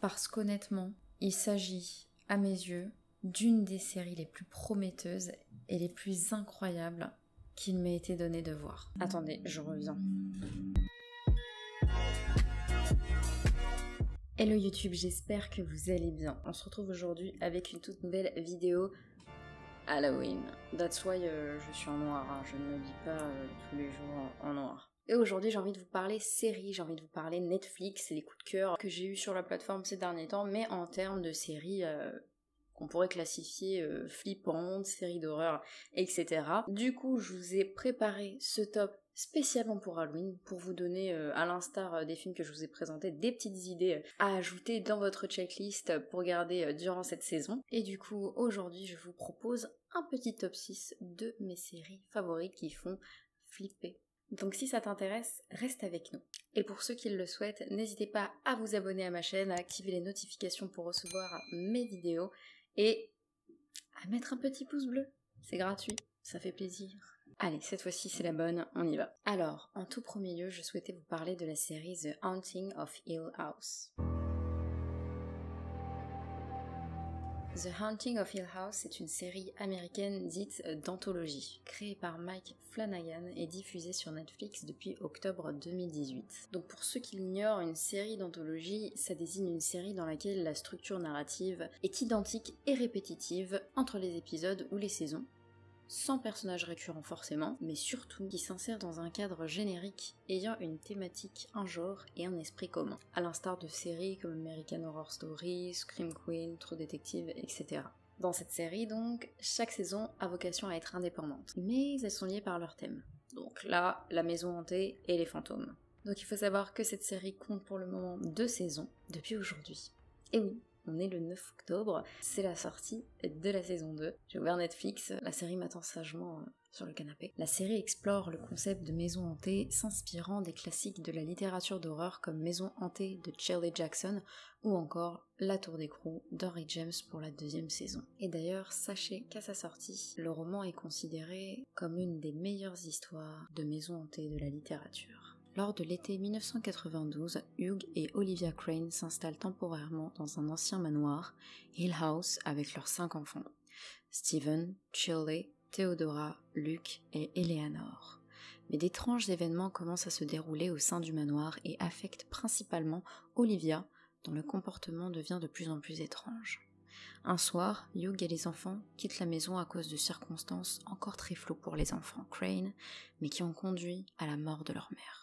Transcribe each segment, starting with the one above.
parce qu'honnêtement, il s'agit, à mes yeux, d'une des séries les plus prometteuses et les plus incroyables qu'il m'ait été donné de voir. Attendez, je reviens. Hello YouTube, j'espère que vous allez bien. On se retrouve aujourd'hui avec une toute nouvelle vidéo Halloween. That's why je suis en noir, hein. Je ne m'habille pas tous les jours en noir. Et aujourd'hui j'ai envie de vous parler séries, j'ai envie de vous parler Netflix, les coups de cœur que j'ai eu sur la plateforme ces derniers temps, mais en termes de séries qu'on pourrait classifier flippantes, séries d'horreur, etc. Du coup je vous ai préparé ce top spécialement pour Halloween, pour vous donner, à l'instar des films que je vous ai présentés, des petites idées à ajouter dans votre checklist pour garder durant cette saison. Et du coup, aujourd'hui, je vous propose un petit top 6 de mes séries favorites qui font flipper. Donc si ça t'intéresse, reste avec nous. Et pour ceux qui le souhaitent, n'hésitez pas à vous abonner à ma chaîne, à activer les notifications pour recevoir mes vidéos et à mettre un petit pouce bleu. C'est gratuit, ça fait plaisir. Allez, cette fois-ci c'est la bonne, on y va. Alors, en tout premier lieu, je souhaitais vous parler de la série The Haunting of Hill House. The Haunting of Hill House est une série américaine dite d'anthologie, créée par Mike Flanagan et diffusée sur Netflix depuis octobre 2018. Donc pour ceux qui l'ignorent, une série d'anthologie, ça désigne une série dans laquelle la structure narrative est identique et répétitive entre les épisodes ou les saisons, sans personnages récurrents forcément, mais surtout qui s'insère dans un cadre générique ayant une thématique, un genre et un esprit commun, à l'instar de séries comme American Horror Story, Scream Queen, True Detective, etc. Dans cette série donc, chaque saison a vocation à être indépendante, mais elles sont liées par leur thème. Donc là, la maison hantée et les fantômes. Donc il faut savoir que cette série compte pour le moment 2 saisons, depuis aujourd'hui. Et oui, on est le 9 octobre, c'est la sortie de la saison 2. J'ai ouvert Netflix, la série m'attend sagement sur le canapé. La série explore le concept de maison hantée, s'inspirant des classiques de la littérature d'horreur comme Maison hantée de Shirley Jackson ou encore La Tour d'écrou d'Henry James pour la 2e saison. Et d'ailleurs, sachez qu'à sa sortie, le roman est considéré comme une des meilleures histoires de maison hantée de la littérature. Lors de l'été 1992, Hugh et Olivia Crane s'installent temporairement dans un ancien manoir, Hill House, avec leurs 5 enfants. Stephen, Shirley, Theodora, Luke et Eleanor. Mais d'étranges événements commencent à se dérouler au sein du manoir et affectent principalement Olivia, dont le comportement devient de plus en plus étrange. Un soir, Hugh et les enfants quittent la maison à cause de circonstances encore très floues pour les enfants Crane, mais qui ont conduit à la mort de leur mère.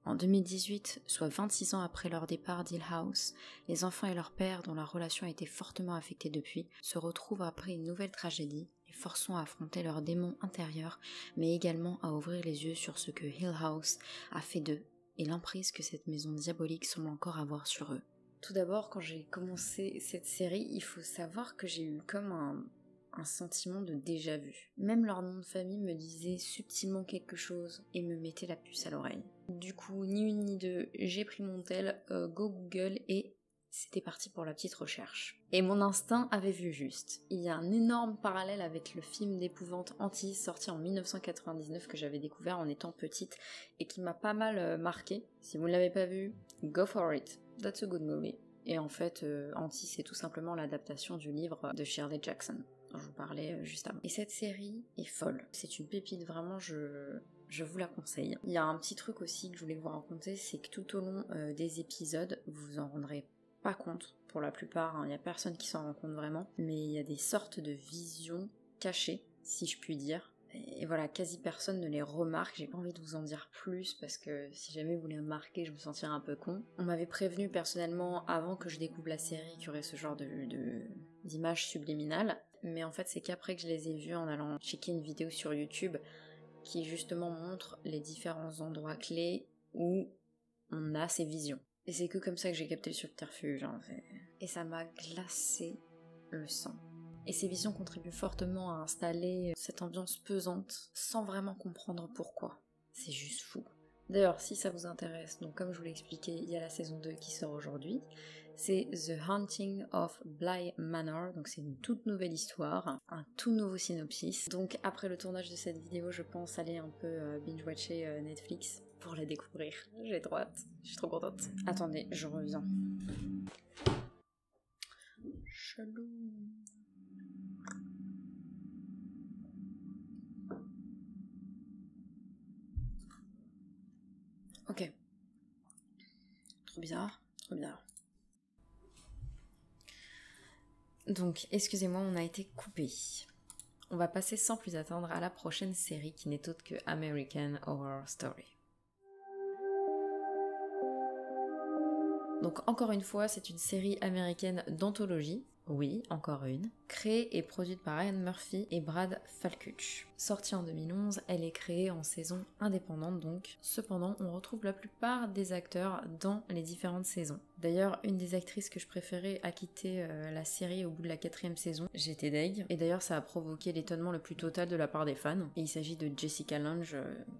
En 2018, soit 26 ans après leur départ d'Hill House, les enfants et leur père, dont la relation a été fortement affectée depuis, se retrouvent après une nouvelle tragédie, les forçant à affronter leurs démons intérieurs, mais également à ouvrir les yeux sur ce que Hill House a fait d'eux et l'emprise que cette maison diabolique semble encore avoir sur eux. Tout d'abord, quand j'ai commencé cette série, il faut savoir que j'ai eu comme un sentiment de déjà-vu. Même leur nom de famille me disait subtilement quelque chose et me mettait la puce à l'oreille. Du coup, ni une ni deux, j'ai pris mon tel, go Google et c'était parti pour la petite recherche. Et mon instinct avait vu juste. Il y a un énorme parallèle avec le film d'épouvante Antise sorti en 1999 que j'avais découvert en étant petite et qui m'a pas mal marqué. Si vous ne l'avez pas vu, go for it. That's a good movie. Et en fait, Antise c'est tout simplement l'adaptation du livre de Shirley Jackson, dont je vous parlais juste avant. Et cette série est folle. C'est une pépite, vraiment, je vous la conseille. Il y a un petit truc aussi que je voulais vous raconter, c'est que tout au long des épisodes, vous vous en rendrez pas compte, pour la plupart, il n'y a personne qui s'en rend compte vraiment, mais il y a des sortes de visions cachées, si je puis dire. Et voilà, quasi personne ne les remarque, j'ai pas envie de vous en dire plus parce que si jamais vous les remarquez, je me sentirais un peu con. On m'avait prévenu personnellement avant que je découvre la série qu'il y aurait ce genre d'images subliminales, mais en fait c'est qu'après que je les ai vues en allant checker une vidéo sur YouTube qui justement montre les différents endroits clés où on a ces visions. Et c'est que comme ça que j'ai capté le subterfuge en fait. Et ça m'a glacé le sang. Et ces visions contribuent fortement à installer cette ambiance pesante sans vraiment comprendre pourquoi. C'est juste fou. D'ailleurs, si ça vous intéresse, donc comme je vous l'ai expliqué, il y a la saison 2 qui sort aujourd'hui. C'est The Haunting of Bly Manor, donc c'est une toute nouvelle histoire, un tout nouveau synopsis. Donc après le tournage de cette vidéo, je pense aller un peu binge-watcher Netflix pour la découvrir. J'ai trop hâte, je suis trop contente. Attendez, je reviens. chelou. Ok. Trop bizarre, trop bizarre. Donc, excusez-moi, on a été coupé. On va passer sans plus attendre à la prochaine série qui n'est autre que American Horror Story. Donc encore une fois, c'est une série américaine d'anthologie, oui, encore une, créée et produite par Ryan Murphy et Brad Falchuk. Sortie en 2011, elle est créée en saison indépendante donc. Cependant, on retrouve la plupart des acteurs dans les différentes saisons. D'ailleurs, une des actrices que je préférais a quitté la série au bout de la 4e saison. J'étais deg. Et d'ailleurs, ça a provoqué l'étonnement le plus total de la part des fans. Et il s'agit de Jessica Lange,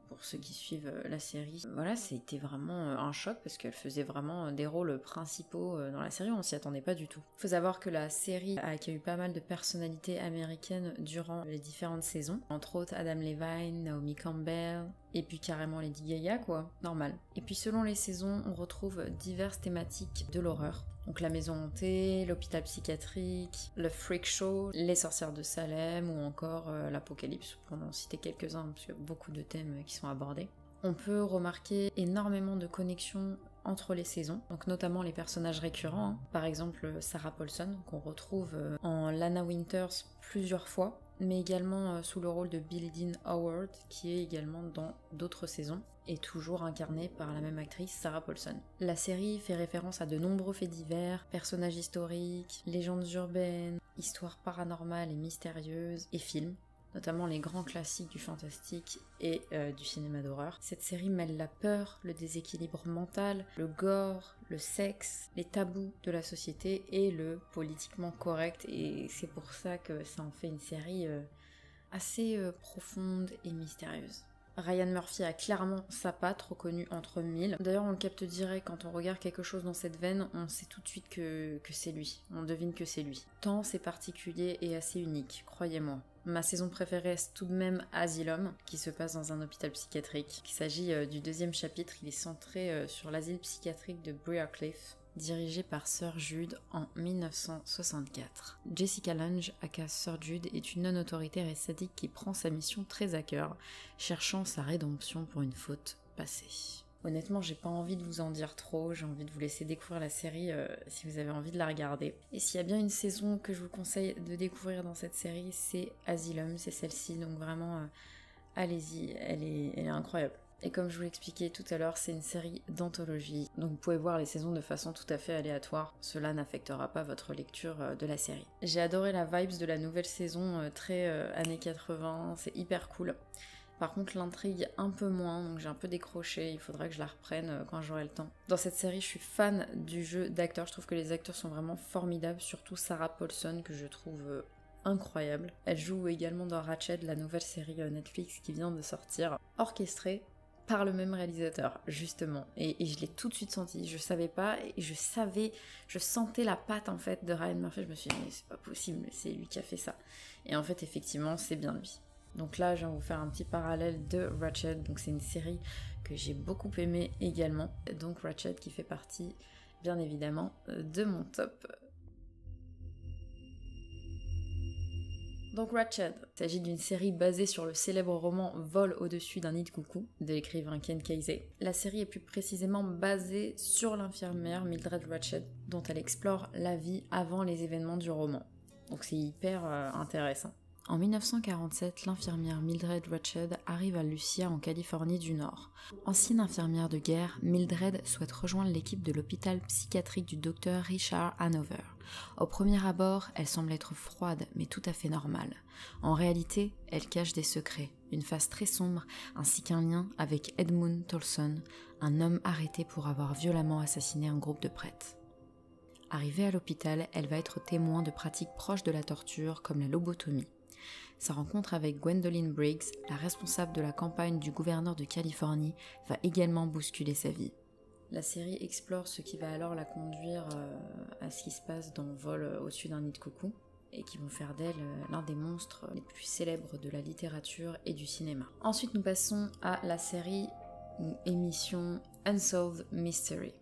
pour ceux qui suivent la série. Voilà, c'était vraiment un choc parce qu'elle faisait vraiment des rôles principaux dans la série. On s'y attendait pas du tout. Faut savoir que la série a accueilli pas mal de personnalités américaines durant les différentes saisons. Entre autres Adam Levine, Naomi Campbell, et puis carrément Lady Gaga quoi, normal. Et puis selon les saisons, on retrouve diverses thématiques de l'horreur. Donc la maison hantée, l'hôpital psychiatrique, le freak show, les sorcières de Salem ou encore l'apocalypse, pour en citer quelques-uns parce qu'il y a beaucoup de thèmes qui sont abordés. On peut remarquer énormément de connexions entre les saisons, donc notamment les personnages récurrents, hein. Par exemple Sarah Paulson, qu'on retrouve en Lana Winters plusieurs fois, mais également sous le rôle de Billie Dean Howard, qui est également dans d'autres saisons, et toujours incarnée par la même actrice, Sarah Paulson. La série fait référence à de nombreux faits divers, personnages historiques, légendes urbaines, histoires paranormales et mystérieuses, et films, notamment les grands classiques du fantastique et du cinéma d'horreur. Cette série mêle la peur, le déséquilibre mental, le gore, le sexe, les tabous de la société et le politiquement correct, et c'est pour ça que ça en fait une série assez profonde et mystérieuse. Ryan Murphy a clairement sa patte, reconnue entre mille. D'ailleurs, on le capte direct quand on regarde quelque chose dans cette veine, on sait tout de suite que c'est lui. On devine que c'est lui. Tant c'est particulier et assez unique, croyez-moi. Ma saison préférée est tout de même Asylum, qui se passe dans un hôpital psychiatrique. Il s'agit du 2e chapitre, il est centré sur l'asile psychiatrique de Briarcliff, dirigé par Sir Jude en 1964. Jessica Lange, aka Sir Jude, est une non-autoritaire et sadique qui prend sa mission très à cœur, cherchant sa rédemption pour une faute passée. Honnêtement, j'ai pas envie de vous en dire trop, j'ai envie de vous laisser découvrir la série si vous avez envie de la regarder. Et s'il y a bien une saison que je vous conseille de découvrir dans cette série, c'est Asylum, c'est celle-ci, donc vraiment, allez-y, elle est incroyable. Et comme je vous l'expliquais tout à l'heure, c'est une série d'anthologie, donc vous pouvez voir les saisons de façon tout à fait aléatoire, cela n'affectera pas votre lecture de la série. J'ai adoré la vibes de la nouvelle saison, très années 80, c'est hyper cool. Par contre, l'intrigue un peu moins, donc j'ai un peu décroché, il faudra que je la reprenne quand j'aurai le temps. Dans cette série, je suis fan du jeu d'acteurs, je trouve que les acteurs sont vraiment formidables, surtout Sarah Paulson, que je trouve incroyable. Elle joue également dans Ratched, la nouvelle série Netflix qui vient de sortir, orchestrée par le même réalisateur, justement. Et je l'ai tout de suite senti, je savais pas, et je sentais la patte en fait de Ryan Murphy, je me suis dit mais c'est pas possible, c'est lui qui a fait ça. Et en fait, effectivement, c'est bien lui. Donc là, je vais vous faire un petit parallèle de Ratched. Donc c'est une série que j'ai beaucoup aimée également. Donc Ratched qui fait partie, bien évidemment, de mon top. Donc Ratched, il s'agit d'une série basée sur le célèbre roman Vol au-dessus d'un nid de coucou de l'écrivain Ken Kesey. La série est plus précisément basée sur l'infirmière Mildred Ratched, dont elle explore la vie avant les événements du roman. Donc c'est hyper intéressant. En 1947, l'infirmière Mildred Ratched arrive à Lucia en Californie du Nord. Ancienne infirmière de guerre, Mildred souhaite rejoindre l'équipe de l'hôpital psychiatrique du docteur Richard Hanover. Au premier abord, elle semble être froide mais tout à fait normale. En réalité, elle cache des secrets, une face très sombre ainsi qu'un lien avec Edmund Tolson, un homme arrêté pour avoir violemment assassiné un groupe de prêtres. Arrivée à l'hôpital, elle va être témoin de pratiques proches de la torture comme la lobotomie. Sa rencontre avec Gwendolyn Briggs, la responsable de la campagne du gouverneur de Californie, va également bousculer sa vie. La série explore ce qui va alors la conduire à ce qui se passe dans Vol au-dessus d'un nid de coucou, et qui vont faire d'elle l'un des monstres les plus célèbres de la littérature et du cinéma. Ensuite, nous passons à la série ou émission Unsolved Mystery.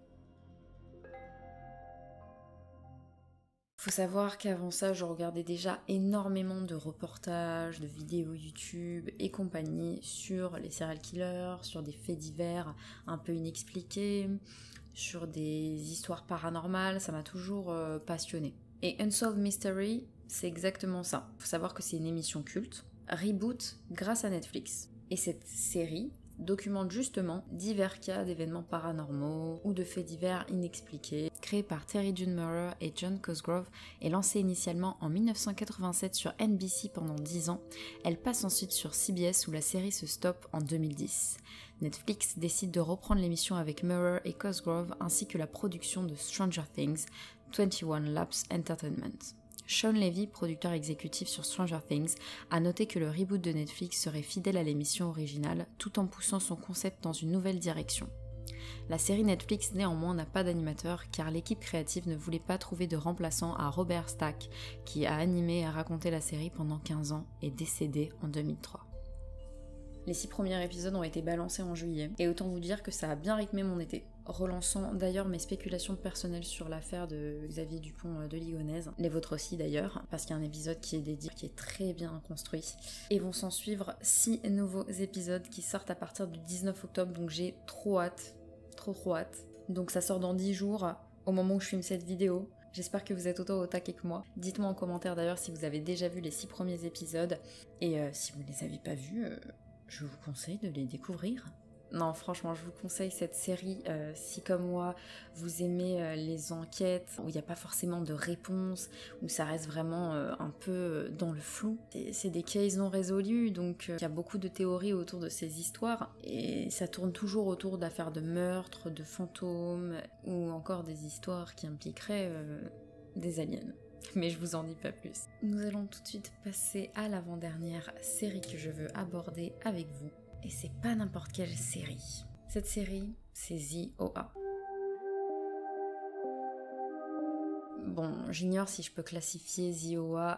Faut savoir qu'avant ça, je regardais déjà énormément de reportages, de vidéos YouTube et compagnie sur les serial killers, sur des faits divers un peu inexpliqués, sur des histoires paranormales, ça m'a toujours passionnée. Et Unsolved Mystery, c'est exactement ça. Faut savoir que c'est une émission culte, reboot grâce à Netflix. Et cette série documente justement divers cas d'événements paranormaux ou de faits divers inexpliqués, créée par Terry June Murray et John Cosgrove et lancée initialement en 1987 sur NBC pendant 10 ans. Elle passe ensuite sur CBS où la série se stoppe en 2010. Netflix décide de reprendre l'émission avec Murray et Cosgrove ainsi que la production de Stranger Things, 21 Laps Entertainment. Sean Levy, producteur exécutif sur Stranger Things, a noté que le reboot de Netflix serait fidèle à l'émission originale tout en poussant son concept dans une nouvelle direction. La série Netflix néanmoins n'a pas d'animateur car l'équipe créative ne voulait pas trouver de remplaçant à Robert Stack qui a animé et raconté la série pendant 15 ans et décédé en 2003. Les 6 premiers épisodes ont été balancés en juillet et autant vous dire que ça a bien rythmé mon été, relançant d'ailleurs mes spéculations personnelles sur l'affaire de Xavier Dupont de Ligonnès, les vôtres aussi d'ailleurs, parce qu'il y a un épisode qui est dédié, qui est très bien construit. Et vont s'en suivre 6 nouveaux épisodes qui sortent à partir du 19 octobre, donc j'ai trop hâte, trop hâte. Donc ça sort dans 10 jours, au moment où je filme cette vidéo. J'espère que vous êtes autant au taquet que moi. Dites-moi en commentaire d'ailleurs si vous avez déjà vu les 6 premiers épisodes, et si vous ne les avez pas vus, je vous conseille de les découvrir. Non, franchement, je vous conseille cette série si, comme moi, vous aimez les enquêtes où il n'y a pas forcément de réponse, où ça reste vraiment un peu dans le flou. C'est des cases non résolus, donc il y a beaucoup de théories autour de ces histoires, et ça tourne toujours autour d'affaires de meurtres, de fantômes, ou encore des histoires qui impliqueraient des aliens. Mais je vous en dis pas plus. Nous allons tout de suite passer à l'avant-dernière série que je veux aborder avec vous. Et c'est pas n'importe quelle série. Cette série, c'est The OA. Bon, j'ignore si je peux classifier The OA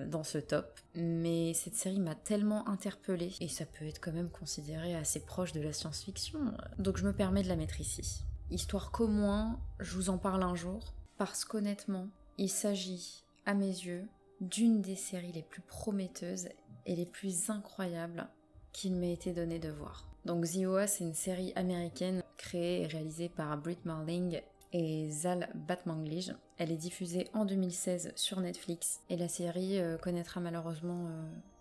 dans ce top, mais cette série m'a tellement interpellée, et ça peut être quand même considéré assez proche de la science-fiction, donc je me permets de la mettre ici. Histoire qu'au moins, je vous en parle un jour, parce qu'honnêtement, il s'agit, à mes yeux, d'une des séries les plus prometteuses et les plus incroyables qu'il m'ait été donné de voir. Donc The OA, c'est une série américaine créée et réalisée par Brit Marling et Zal Batmanglij. Elle est diffusée en 2016 sur Netflix et la série connaîtra malheureusement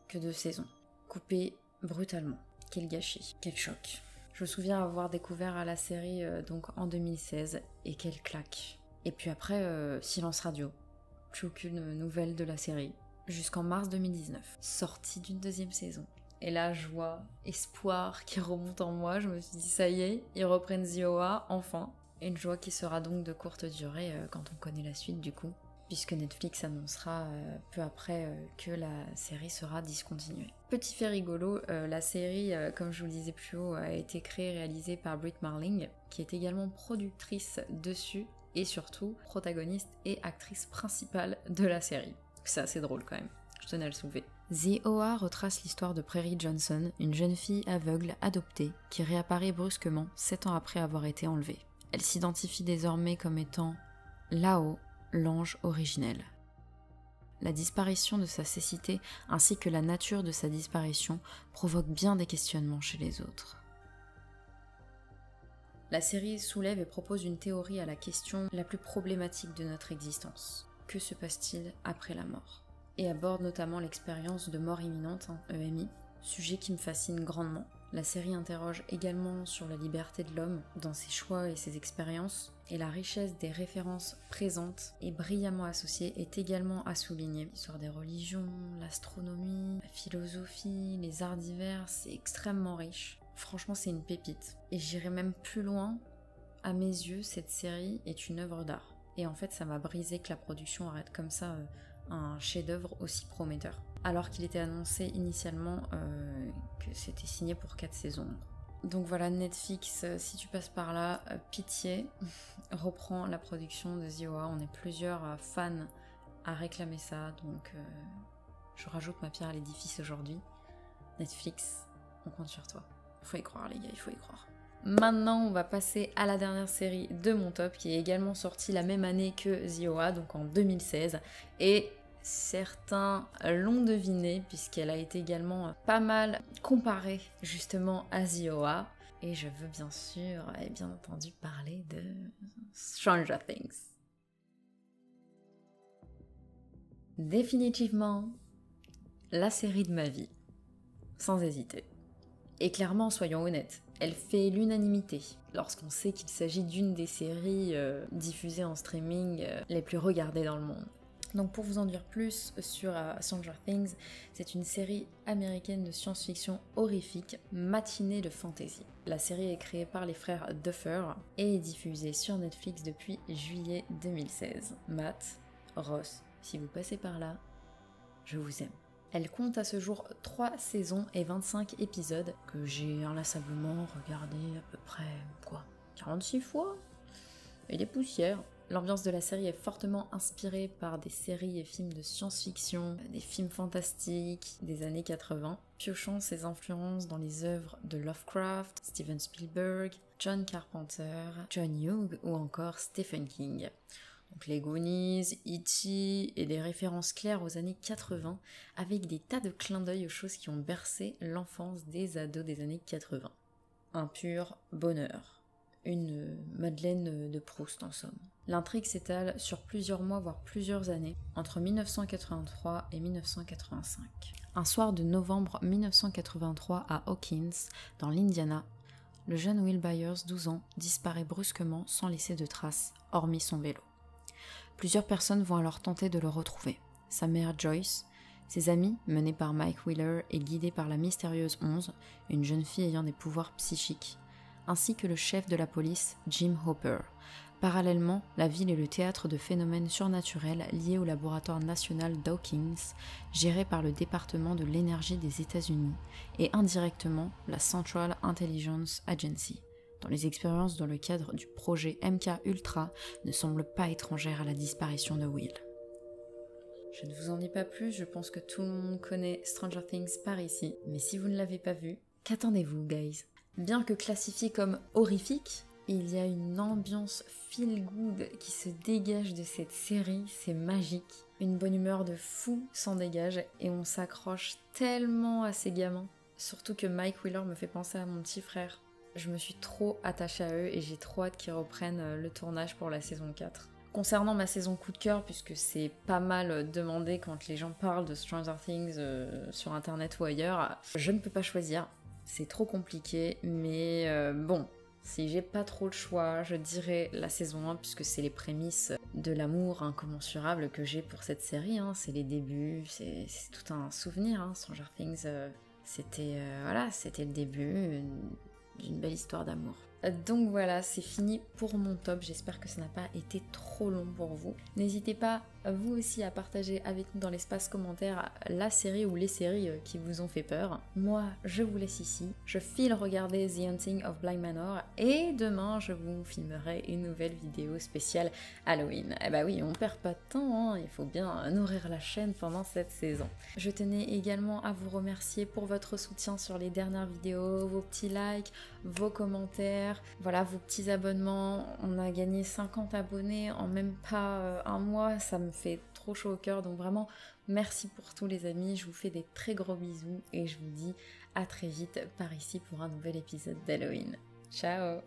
que 2 saisons. Coupée brutalement. Quel gâchis, quel choc. Je me souviens avoir découvert la série donc en 2016 et quelle claque. Et puis après, silence radio. Plus aucune nouvelle de la série. Jusqu'en mars 2019. Sortie d'une 2e saison. Et là, joie, espoir qui remonte en moi. Je me suis dit, ça y est, ils reprennent The OA, enfin. Et une joie qui sera donc de courte durée quand on connaît la suite du coup. Puisque Netflix annoncera peu après que la série sera discontinuée. Petit fait rigolo, la série, comme je vous le disais plus haut, a été créée et réalisée par Brit Marling, qui est également productrice dessus, et surtout protagoniste et actrice principale de la série. C'est assez drôle quand même, je tenais à le soulever. The OA retrace l'histoire de Prairie Johnson, une jeune fille aveugle adoptée qui réapparaît brusquement 7 ans après avoir été enlevée. Elle s'identifie désormais comme étant Lao, l'ange originel. La disparition de sa cécité ainsi que la nature de sa disparition provoquent bien des questionnements chez les autres. La série soulève et propose une théorie à la question la plus problématique de notre existence. Que se passe-t-il après la mort ? Et aborde notamment l'expérience de mort imminente, EMI, sujet qui me fascine grandement. La série interroge également sur la liberté de l'homme dans ses choix et ses expériences, et la richesse des références présentes et brillamment associées est également à souligner. L'histoire des religions, l'astronomie, la philosophie, les arts divers, c'est extrêmement riche. Franchement, c'est une pépite. Et j'irai même plus loin, à mes yeux, cette série est une œuvre d'art. Et en fait, ça m'a brisé que la production arrête comme ça un chef-d'œuvre aussi prometteur. Alors qu'il était annoncé initialement que c'était signé pour 4 saisons. Donc voilà, Netflix, si tu passes par là, pitié, reprends la production de The OA. On est plusieurs fans à réclamer ça, donc je rajoute ma pierre à l'édifice aujourd'hui. Netflix, on compte sur toi. Faut y croire les gars, il faut y croire. Maintenant, on va passer à la dernière série de mon top qui est également sortie la même année que The OA, donc en 2016. Et certains l'ont deviné puisqu'elle a été également pas mal comparée justement à The OA. Et je veux bien sûr et bien entendu parler de Stranger Things. Définitivement, la série de ma vie, sans hésiter. Et clairement, soyons honnêtes, elle fait l'unanimité lorsqu'on sait qu'il s'agit d'une des séries diffusées en streaming les plus regardées dans le monde. Donc pour vous en dire plus sur Stranger Things, c'est une série américaine de science-fiction horrifique, matinée de fantasy. La série est créée par les frères Duffer et est diffusée sur Netflix depuis juillet 2016. Matt, Ross, si vous passez par là, je vous aime. Elle compte à ce jour 3 saisons et 25 épisodes que j'ai inlassablement regardé à peu près, 46 fois. Et des poussières. L'ambiance de la série est fortement inspirée par des séries et films de science-fiction, des films fantastiques des années 80, piochant ses influences dans les œuvres de Lovecraft, Steven Spielberg, John Carpenter, John Hughes ou encore Stephen King. Donc les Goonies, E.T. et des références claires aux années 80 avec des tas de clins d'œil aux choses qui ont bercé l'enfance des ados des années 80. Un pur bonheur. Une Madeleine de Proust en somme. L'intrigue s'étale sur plusieurs mois voire plusieurs années, entre 1983 et 1985. Un soir de novembre 1983 à Hawkins, dans l'Indiana, le jeune Will Byers, 12 ans, disparaît brusquement sans laisser de traces, hormis son vélo. Plusieurs personnes vont alors tenter de le retrouver. Sa mère Joyce, ses amis, menés par Mike Wheeler et guidés par la mystérieuse 11, une jeune fille ayant des pouvoirs psychiques, ainsi que le chef de la police, Jim Hopper. Parallèlement, la ville est le théâtre de phénomènes surnaturels liés au laboratoire national Dawkins, géré par le département de l'énergie des États-Unis, et indirectement la Central Intelligence Agency, dont les expériences dans le cadre du projet MK Ultra ne semblent pas étrangères à la disparition de Will. Je ne vous en dis pas plus, je pense que tout le monde connaît Stranger Things par ici, mais si vous ne l'avez pas vu, qu'attendez-vous, guys? Bien que classifié comme horrifique, il y a une ambiance feel good qui se dégage de cette série, c'est magique. Une bonne humeur de fou s'en dégage et on s'accroche tellement à ces gamins. Surtout que Mike Wheeler me fait penser à mon petit frère. Je me suis trop attachée à eux et j'ai trop hâte qu'ils reprennent le tournage pour la saison 4. Concernant ma saison coup de cœur, puisque c'est pas mal demandé quand les gens parlent de Stranger Things sur internet ou ailleurs, je ne peux pas choisir. C'est trop compliqué, mais bon, si j'ai pas trop le choix, je dirais la saison 1, puisque c'est les prémices de l'amour incommensurable que j'ai pour cette série. C'est les débuts, c'est tout un souvenir. Stranger Things, c'était le début d'une belle histoire d'amour. Donc voilà, c'est fini pour mon top. J'espère que ça n'a pas été trop long pour vous. N'hésitez pas, vous aussi, à partager avec nous dans l'espace commentaire la série ou les séries qui vous ont fait peur. Moi, je vous laisse ici. Je file regarder The Haunting of Bly Manor et demain, je vous filmerai une nouvelle vidéo spéciale Halloween. Eh bah oui, on perd pas de temps, il faut bien nourrir la chaîne pendant cette saison. Je tenais également à vous remercier pour votre soutien sur les dernières vidéos, vos petits likes, vos commentaires, voilà, vos petits abonnements. On a gagné 50 abonnés en même pas un mois, ça me fait trop chaud au cœur, donc vraiment merci pour tous les amis, je vous fais des très gros bisous et je vous dis à très vite par ici pour un nouvel épisode d'Halloween. Ciao!